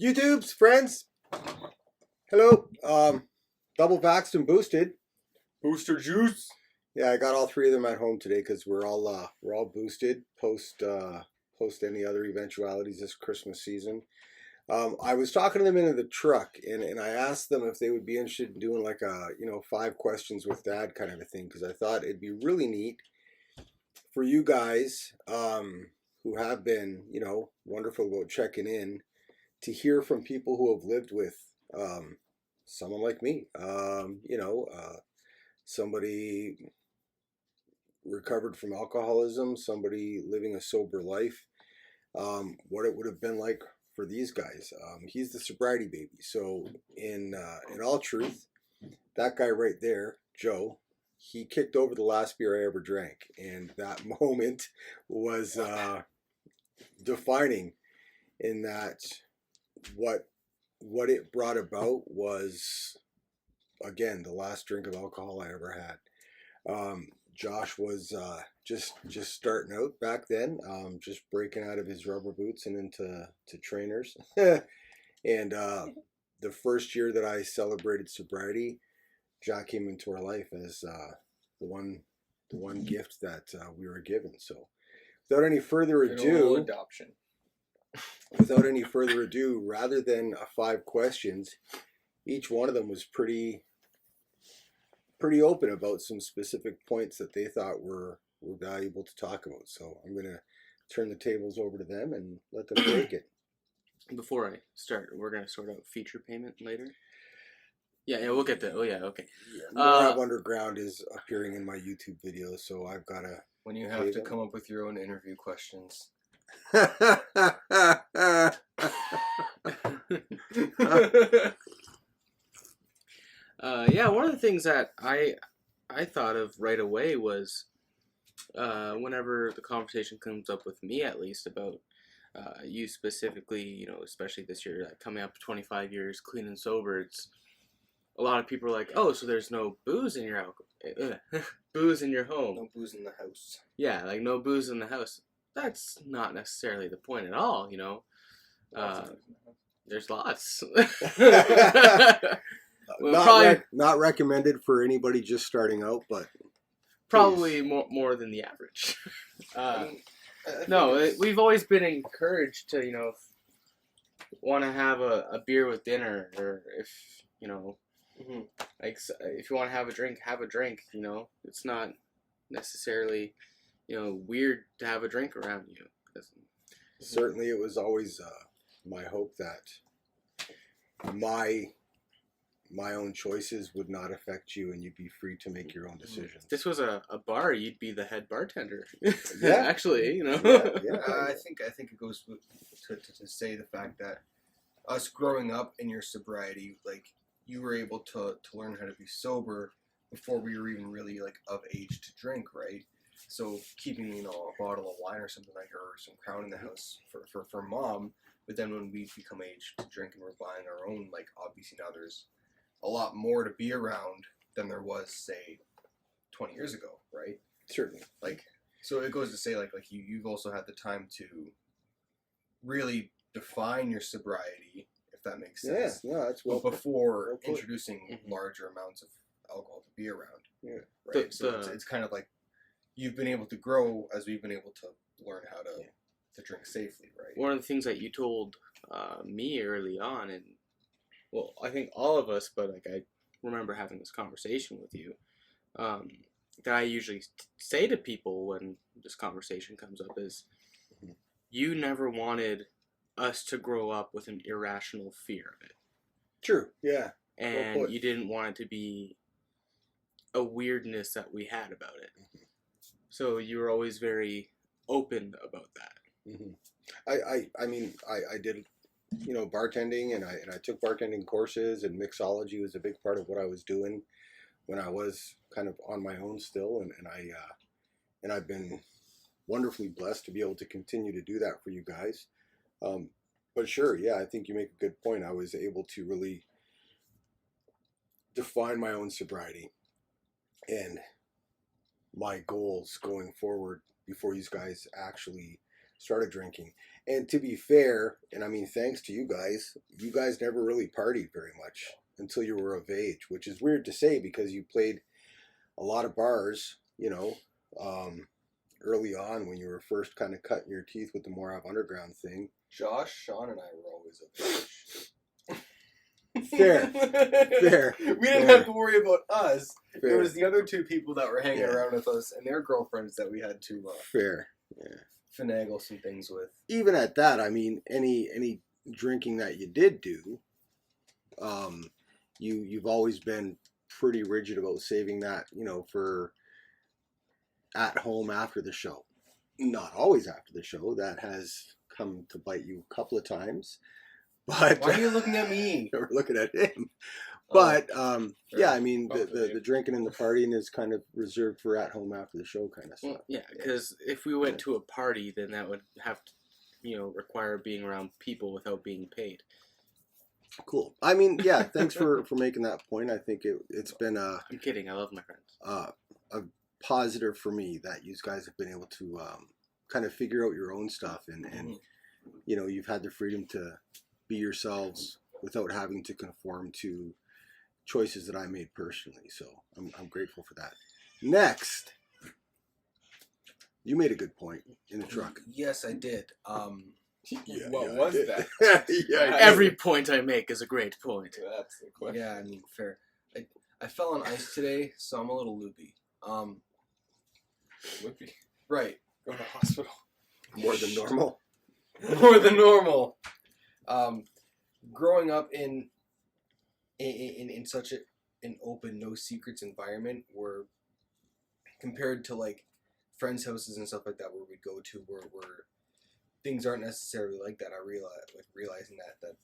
YouTube's friends, hello. Double vaxxed and boosted. Booster juice. Yeah, I got all three of them at home today because we're all boosted post any other eventualities this Christmas season. I was talking to them in the truck, and I asked them if they would be interested in doing like a 5 questions with Dad kind of a thing, because I thought it'd be really neat for you guys who have been wonderful about checking in to hear from people who have lived with someone like me. Somebody recovered from alcoholism, somebody living a sober life, what it would have been like for these guys. He's the sobriety baby. So in all truth, that guy right there, Joe, he kicked over the last beer I ever drank, and that moment was defining in that what it brought about was, again, the last drink of alcohol I ever had. Josh was just starting out back then, just breaking out of his rubber boots and into trainers. And the first year that I celebrated sobriety, Jack came into our life as the one gift that we were given. So without any further ado, adoption. Without any further ado, rather than 5 questions, each one of them was pretty open about some specific points that they thought were valuable to talk about. So I'm going to turn the tables over to them and let them take it. Before I start, we're going to sort out feature payment later. Yeah, we'll get that. Oh, yeah, okay. Moab Underground is appearing in my YouTube videos, so I've got to... When you have to come up with your own interview questions. Yeah, one of the things that I thought of right away was whenever the conversation comes up with me, at least, about you specifically, especially this year, coming up 25 years clean and sober, it's a lot of people are like, oh, so there's no booze in your booze in your home. No booze in the house. Yeah, like no booze in the house. That's not necessarily the point at all, There's lots. Well, not recommended for anybody just starting out, but probably more than the average. We've always been encouraged to, want to have a beer with dinner, or if like if you want to have a drink, have a drink. It's not necessarily weird to have a drink around you. Certainly, it was always my hope that my own choices would not affect you, and you'd be free to make your own decisions. If this was a bar, you'd be the head bartender. Yeah, actually, Yeah. I think it goes to say the fact that us growing up in your sobriety, like you were able to learn how to be sober before we were even really like of age to drink, right? So keeping a bottle of wine or something like, or some Crown in the house for Mom, but then when we become age to drink and we're buying our own, like obviously now there's a lot more to be around than there was, say, 20 years ago, right? Certainly. Like, so it goes to say, like you've also had the time to really define your sobriety, if that makes sense. Yeah, no, that's well before introducing larger amounts of alcohol to be around. Yeah. Right. It's kind of like you've been able to grow as we've been able to learn how to drink safely, right? One of the things that you told me early on, and well, I think all of us, but like I remember having this conversation with you, that I usually say to people when this conversation comes up is, you never wanted us to grow up with an irrational fear of it. True, yeah. And you didn't want it to be a weirdness that we had about it. Mm-hmm. So you were always very open about that. Mm-hmm. I did bartending, and I took bartending courses, and mixology was a big part of what I was doing when I was kind of on my own still, and I've been wonderfully blessed to be able to continue to do that for you guys. But sure, yeah, I think you make a good point. I was able to really define my own sobriety and my goals going forward before you guys actually started drinking. And to be fair, and I mean, thanks to you guys never really partied very much until you were of age, which is weird to say because you played a lot of bars, early on when you were first kind of cutting your teeth with the Morav Underground thing. Josh, Sean, and I were always of age. Fair. Fair. We didn't Fair. have to worry about us. Fair. It was the other two people that were hanging around with us and their girlfriends that we had to Fair. Yeah. finagle some things with. Even at that, I mean, any drinking that you did do, you've always been pretty rigid about saving that, for at home after the show. Not always after the show. That has come to bite you a couple of times. But why are you looking at me? We're looking at him. But sure. yeah, I mean, the drinking and the partying is kind of reserved for at home after the show kind of stuff. Yeah, because if we went to a party, then that would have to, require being around people without being paid. Cool. I mean, yeah, thanks for making that point. I think it's been I'm kidding. I love my friends. A positive for me that you guys have been able to kind of figure out your own stuff and you've had the freedom to be yourselves without having to conform to choices that I made personally. So I'm grateful for that. Next, you made a good point in the truck. Yes, I did. What was that? Yeah, Every point I make is a great point. That's the question. Yeah, I mean, fair. I fell on ice today, so I'm a little loopy. Loopy. Right. Go to the hospital. more than normal. More than normal. Growing up in such an open, no secrets environment, where compared to like friends' houses and stuff like that, where we'd go to, where things aren't necessarily like that. I realizing that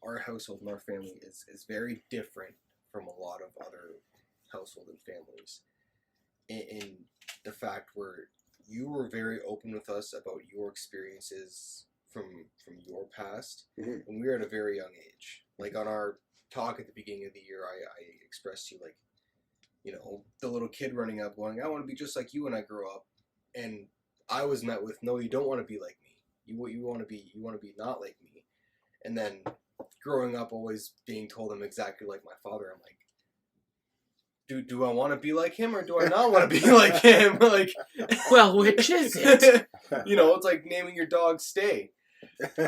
our household and our family is very different from a lot of other household and families. In the fact where you were very open with us about your experiences from your past when we were at a very young age. Like on our talk at the beginning of the year, I expressed to you, like, the little kid running up going, I want to be just like you when I grow up. And I was met with, no, you don't want to be like me. You want to be not like me. And then growing up always being told I'm exactly like my father, I'm like, do I want to be like him or do I not want to be like him? Like, well, which is it? It's like naming your dog Stay. Come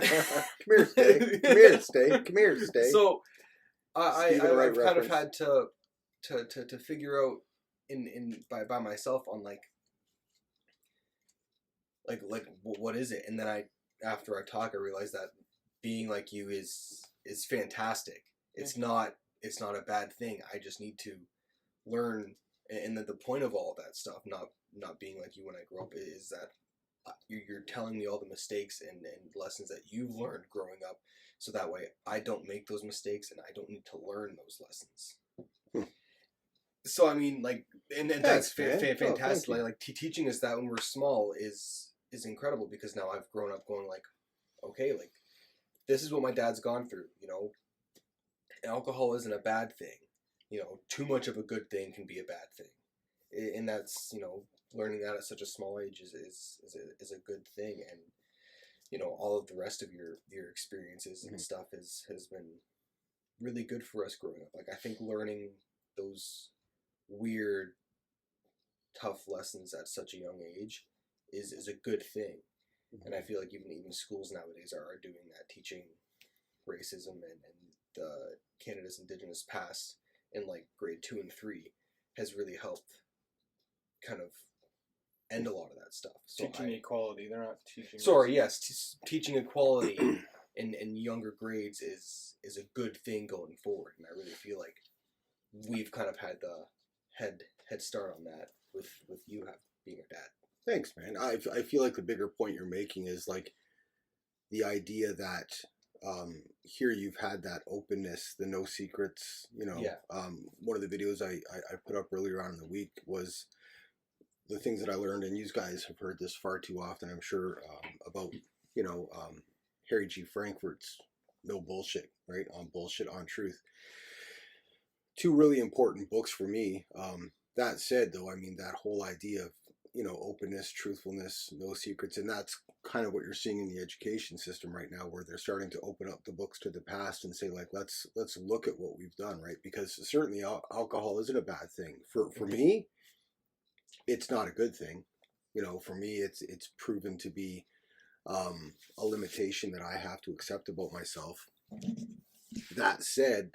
here, Stay. Come here, Stay. Come here, Stay. So I've Wright kind of reference. had to figure out by myself on like what is it? And then after I talk, I realized that being like you is fantastic. It's not a bad thing. I just need to learn, and the point of all of that stuff, not being like you when I grew up, is that you're telling me all the mistakes and lessons that you've learned growing up, so that way I don't make those mistakes and I don't need to learn those lessons. So I mean, like, and that's fantastic. Like teaching us that when we're small is incredible, because now I've grown up going like, okay, like this is what my dad's gone through. Alcohol isn't a bad thing. Too much of a good thing can be a bad thing, and that's learning that at such a small age is a good thing. And all of the rest of your experiences and stuff has been really good for us growing up. Like, I think learning those weird, tough lessons at such a young age is a good thing. And I feel like even schools nowadays are doing that, teaching racism and the Canada's Indigenous past in like grade 2 and 3 has really helped kind of end a lot of that stuff. So Teaching equality. They're not teaching. Sorry, yes, teaching equality in younger grades is a good thing going forward, and I really feel like we've kind of had the head start on that with you being a dad. Thanks, man. I feel like the bigger point you're making is like the idea that here you've had that openness, the no secrets. One of the videos I put up earlier on in the week was the things that I learned, and you guys have heard this far too often, I'm sure, about Harry G. Frankfurt's No Bullshit, right? On Bullshit, on Truth. Two really important books for me. That said, though, I mean, that whole idea of you know, openness, truthfulness, no secrets. And that's kind of what you're seeing in the education system right now, where they're starting to open up the books to the past and say, like, let's look at what we've done, right? Because certainly alcohol isn't a bad thing. For me, it's not a good thing. You know, for me, it's proven to be a limitation that I have to accept about myself. That said,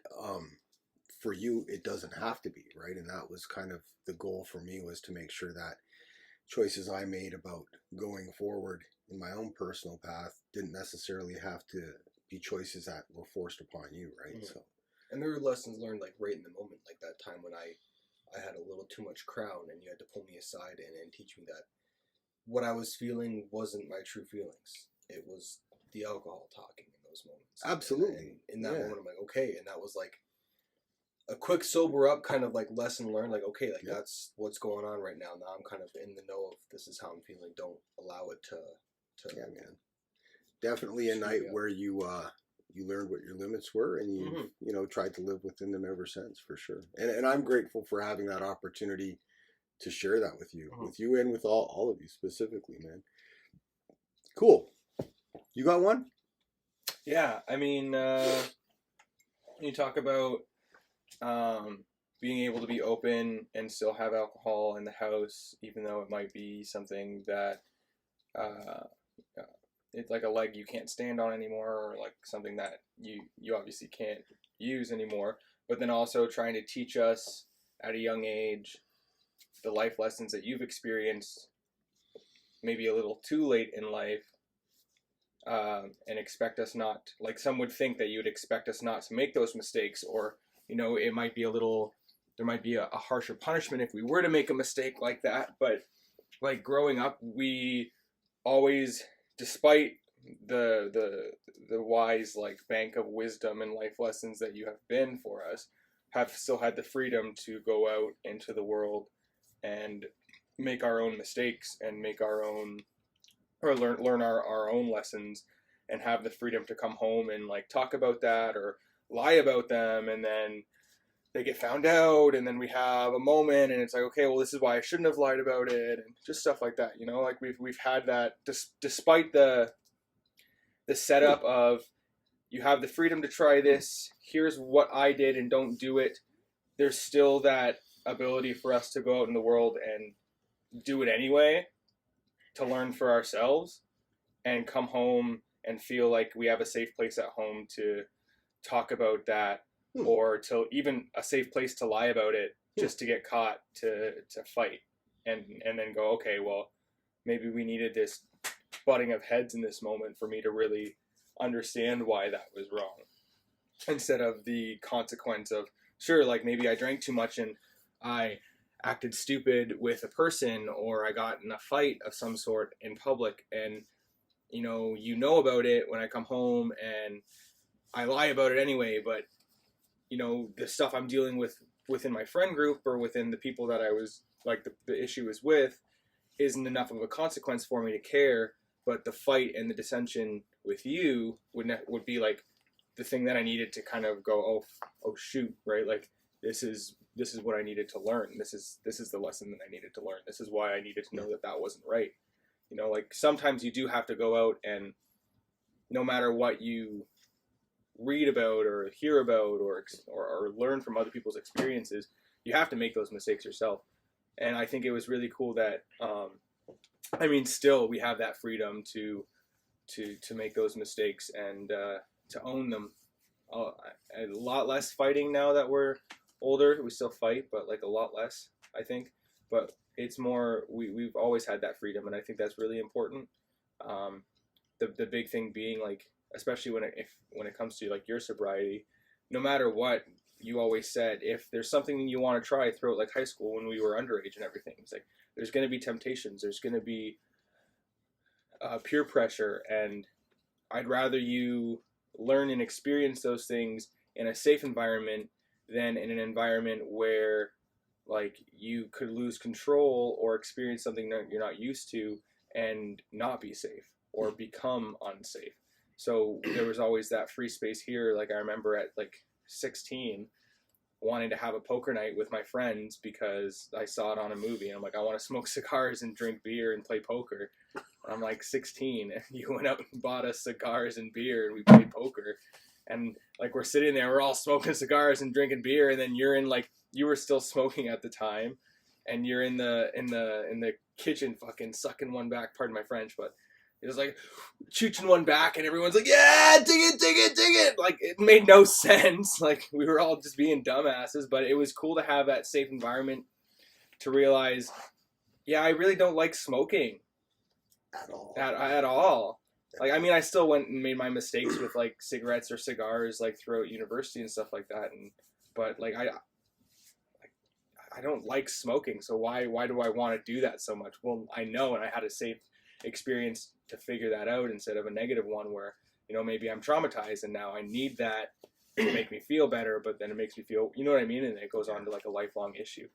for you, it doesn't have to be, right? And that was kind of the goal for me, was to make sure that choices I made about going forward in my own personal path didn't necessarily have to be choices that were forced upon you, right? Mhm. So, And there were lessons learned like right in the moment, like that time when I had a little too much crown, and you had to pull me aside and teach me that what I was feeling wasn't my true feelings. It was the alcohol talking in those moments. absolutely. And in that Yeah. moment, I'm like, okay. And that was like a quick sober up kind of like lesson learned. Like, okay, like Yep. that's what's going on right now. Now I'm kind of in the know of this is how I'm feeling. Don't allow it to Yeah, man. Definitely a Screw night you up. where you learned what your limits were, and you Mhm. you know, tried to live within them ever since, for sure. And I'm grateful for having that opportunity to share that with you, and with all of you specifically, man. Cool. You got one? Yeah, I mean, you talk about being able to be open and still have alcohol in the house, even though it might be something that uh, it's like a leg you can't stand on anymore, or like something that you obviously can't use anymore. But then also trying to teach us at a young age the life lessons that you've experienced, maybe a little too late in life, and expect us not, like some would think that you would expect us not to make those mistakes, or it might be there might be a harsher punishment if we were to make a mistake like that. But like growing up, we always, despite the wise like bank of wisdom and life lessons that you have been for us, have still had the freedom to go out into the world and make our own mistakes and make our own, or learn our own lessons, and have the freedom to come home and like talk about that or lie about them, and then they get found out, and then we have a moment and it's like, okay, well, this is why I shouldn't have lied about it, and just stuff like that. Like we've had that, despite the setup of, you have the freedom to try this, here's what I did, and don't do it. There's still that ability for us to go out in the world and do it anyway, to learn for ourselves, and come home and feel like we have a safe place at home to talk about that, or to even a safe place to lie about it, just to get caught, to fight, and then go, okay, well, maybe we needed this butting of heads in this moment for me to really understand why that was wrong, instead of the consequence of, sure, like maybe I drank too much and I acted stupid with a person, or I got in a fight of some sort in public, and about it when I come home, and I lie about it anyway. But the stuff I'm dealing with within my friend group, or within the people that I was like the issue is with, isn't enough of a consequence for me to care. But the fight and the dissension with you would be like the thing that I needed to kind of go, oh shoot, right? Like this is what I needed to learn. This is the lesson that I needed to learn. This is why I needed to know that wasn't right. Like sometimes you do have to go out, and no matter what you read about or hear about, or learn from other people's experiences, you have to make those mistakes yourself. And I think it was really cool that still we have that freedom to make those mistakes, and to own them. A lot less fighting now that we're older. We still fight, but like a lot less, I think. But it's more, we've always had that freedom, and I think that's really important. The big thing being, like, especially when it comes to like your sobriety, no matter what, you always said, if there's something you want to try throughout like high school, when we were underage and everything, it's like there's going to be temptations, there's going to be peer pressure, and I'd rather you learn and experience those things in a safe environment than in an environment where like you could lose control or experience something that you're not used to and not be safe or become unsafe. So there was always that free space here. Like I remember at like 16, wanting to have a poker night with my friends because I saw it on a movie. And I'm like, I want to smoke cigars and drink beer and play poker. And I'm like 16, and you went out and bought us cigars and beer, and we played poker. And like we're sitting there, we're all smoking cigars and drinking beer, and then you're in like you were still smoking at the time, and you're in the kitchen fucking sucking one back. Pardon my French, but it was like chooching one back, and everyone's like, yeah, dig it. Like it made no sense. Like we were all just being dumbasses, but it was cool to have that safe environment to realize, yeah, I really don't like smoking At all. at all. Like, I mean, I still went and made my mistakes with like cigarettes or cigars like throughout university and stuff like that, but like I don't like smoking, so why do I want to do that so much? Well, I know, and I had a safe experience to figure that out instead of a negative one where, you know, maybe I'm traumatized and now I need that to make me feel better, but then it makes me feel, you know what I mean? And it goes on to like a lifelong issue.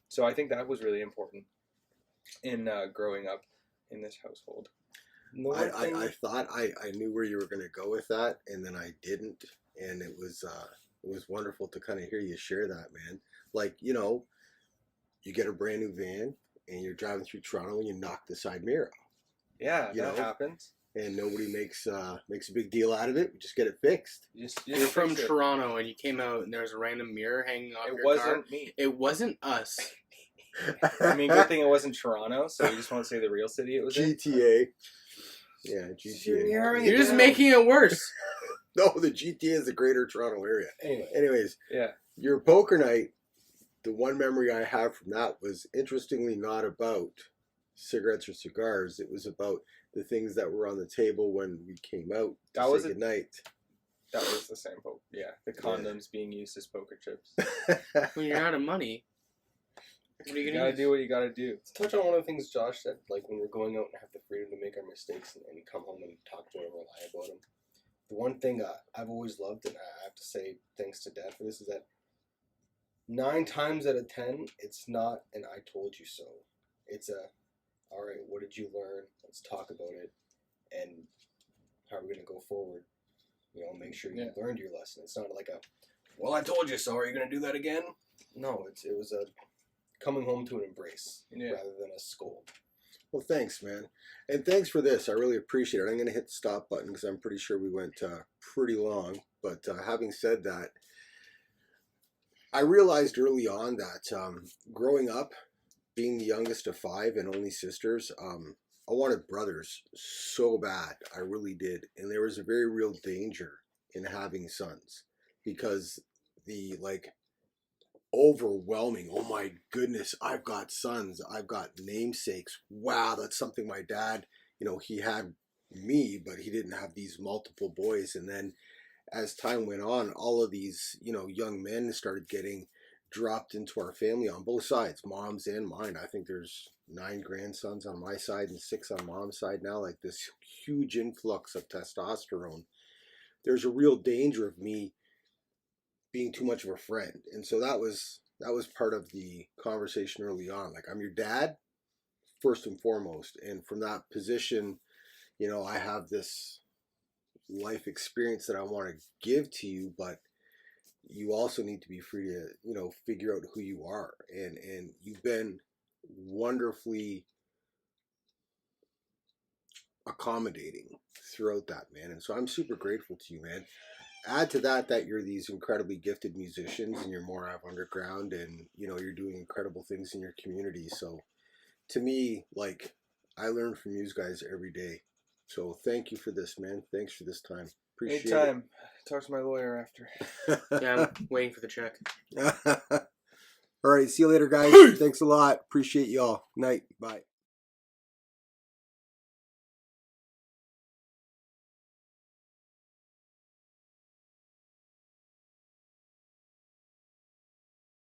So I think that was really important in growing up in this household. I thought I knew where you were going to go with that, and then I didn't, and it was wonderful to kind of hear you share that, man. Like, you know, you get a brand new van and you're driving through Toronto and you knock the side mirror out. Yeah, You that know? happens. And nobody makes a big deal out of it. We just get it fixed. You're from Toronto and you came out and there was a random mirror hanging off It your wasn't car. me. It wasn't us. I mean, good thing it wasn't Toronto, so you just want to say the real city it was in? GTA. Yeah, GTA. You're just making it worse. No, the GTA is the greater Toronto area. Anyways, Yeah. your poker night, the one memory I have from that was interestingly not about cigarettes or cigars. It was about the things that were on the table when we came out to That was say it. goodnight. That was the same poker. Yeah, the condoms being used as poker chips. When you're out of money, what are you You gonna gotta do? do what you gotta do. To touch on one of the things Josh said, like when we're going out and have the freedom to make our mistakes and come home and talk to whoever lie about them. The one thing I've always loved, and I have to say thanks to Dad for this, is that 9 times out of 10, it's not an "I told you so." It's a, all right, what did you learn? Let's talk about it, and how are we gonna go forward? You know, make sure you learned your lesson. It's not like a, well, I told you so. Are you gonna do that again? No, it was a coming home to an embrace rather than a scold. Well, thanks, man. And thanks for this. I really appreciate it. I'm going to hit the stop button because I'm pretty sure we went pretty long. But having said that, I realized early on that growing up, being the youngest of 5 and only sisters, I wanted brothers so bad. I really did. And there was a very real danger in having sons because the, like, overwhelming, oh my goodness, I've got sons, I've got namesakes, wow, that's something my dad, you know, he had me, but he didn't have these multiple boys. And then as time went on, all of these, you know, young men started getting dropped into our family on both sides, mom's and mine. I think there's 9 grandsons on my side and 6 on mom's side now, like this huge influx of testosterone. There's a real danger of me being too much of a friend. And so that was part of the conversation early on. Like, I'm your dad first and foremost, and from that position, you know, I have this life experience that I want to give to you, but you also need to be free to, you know, figure out who you are. And you've been wonderfully accommodating throughout that, man. And so I'm super grateful to you, man. Add to that you're these incredibly gifted musicians and you're more out underground and, you know, you're doing incredible things in your community. So to me, like, I learn from you guys every day. So thank you for this, man. Thanks for this time. Appreciate Anytime. Talk to my lawyer after. it. Yeah, I'm waiting for the check. All right. See you later, guys. Thanks a lot. Appreciate y'all. Night. Bye.